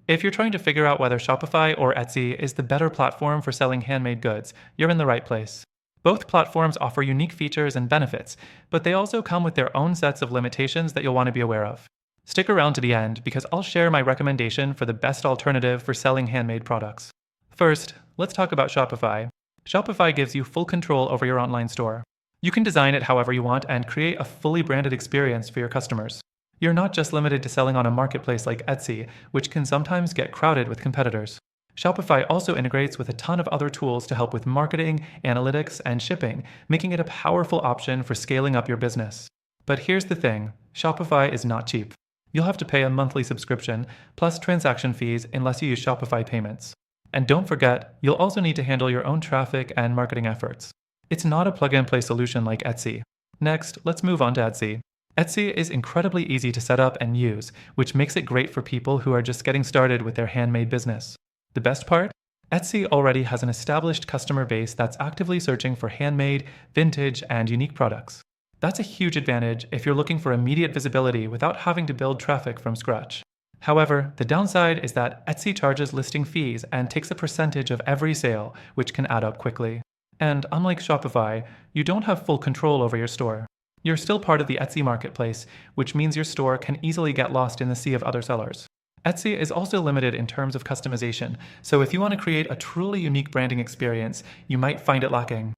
If you're trying to figure out whether Shopify or Etsy is the better platform for selling handmade goods, you're in the right place. Both platforms offer unique features and benefits, but they also come with their own sets of limitations that you'll want to be aware of. Stick around to the end because I'll share my recommendation for the best alternative for selling handmade products. First, let's talk about Shopify. Shopify gives you full control over your online store. You can design it however you want and create a fully branded experience for your customers. You're not just limited to selling on a marketplace like Etsy, which can sometimes get crowded with competitors. Shopify also integrates with a ton of other tools to help with marketing, analytics, and shipping, making it a powerful option for scaling up your business. But here's the thing, Shopify is not cheap. You'll have to pay a monthly subscription, plus transaction fees unless you use Shopify payments. And don't forget, you'll also need to handle your own traffic and marketing efforts. It's not a plug-and-play solution like Etsy. Next, let's move on to Etsy. Etsy is incredibly easy to set up and use, which makes it great for people who are just getting started with their handmade business. The best part? Etsy already has an established customer base that's actively searching for handmade, vintage, and unique products. That's a huge advantage if you're looking for immediate visibility without having to build traffic from scratch. However, the downside is that Etsy charges listing fees and takes a percentage of every sale, which can add up quickly. And unlike Shopify, you don't have full control over your store. You're still part of the Etsy marketplace, which means your store can easily get lost in the sea of other sellers. Etsy is also limited in terms of customization, so if you want to create a truly unique branding experience, you might find it lacking.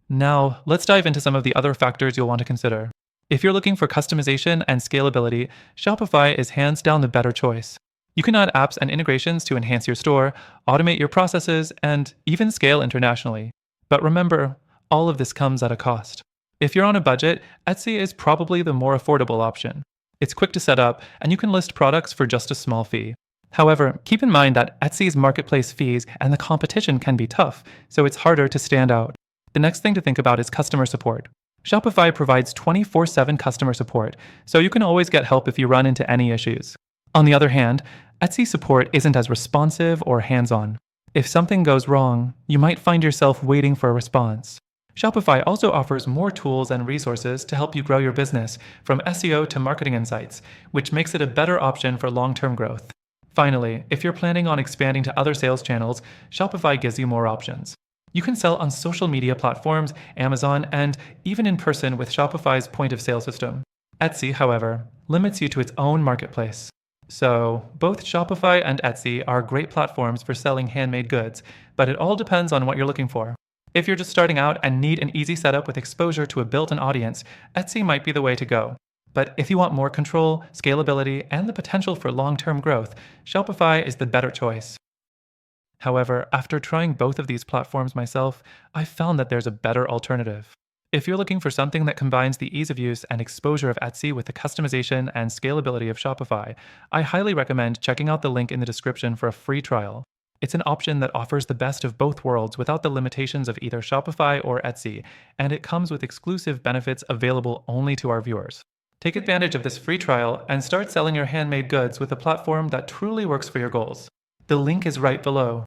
Now, let's dive into some of the other factors you'll want to consider. If you're looking for customization and scalability, Shopify is hands down the better choice. You can add apps and integrations to enhance your store, automate your processes, and even scale internationally. But remember, all of this comes at a cost. If you're on a budget, Etsy is probably the more affordable option. It's quick to set up, and you can list products for just a small fee. However, keep in mind that Etsy's marketplace fees and the competition can be tough, so it's harder to stand out. The next thing to think about is customer support. Shopify provides 24/7 customer support, so you can always get help if you run into any issues. On the other hand, Etsy support isn't as responsive or hands-on. If something goes wrong, you might find yourself waiting for a response. Shopify also offers more tools and resources to help you grow your business, from SEO to marketing insights, which makes it a better option for long-term growth. Finally, if you're planning on expanding to other sales channels, Shopify gives you more options. You can sell on social media platforms, Amazon, and even in person with Shopify's point-of-sale system. Etsy, however, limits you to its own marketplace. So, both Shopify and Etsy are great platforms for selling handmade goods, but it all depends on what you're looking for. If you're just starting out and need an easy setup with exposure to a built-in audience, Etsy might be the way to go. But if you want more control, scalability, and the potential for long-term growth, Shopify is the better choice. However, after trying both of these platforms myself, I found that there's a better alternative. If you're looking for something that combines the ease of use and exposure of Etsy with the customization and scalability of Shopify, I highly recommend checking out the link in the description for a free trial. It's an option that offers the best of both worlds without the limitations of either Shopify or Etsy, and it comes with exclusive benefits available only to our viewers. Take advantage of this free trial and start selling your handmade goods with a platform that truly works for your goals. The link is right below.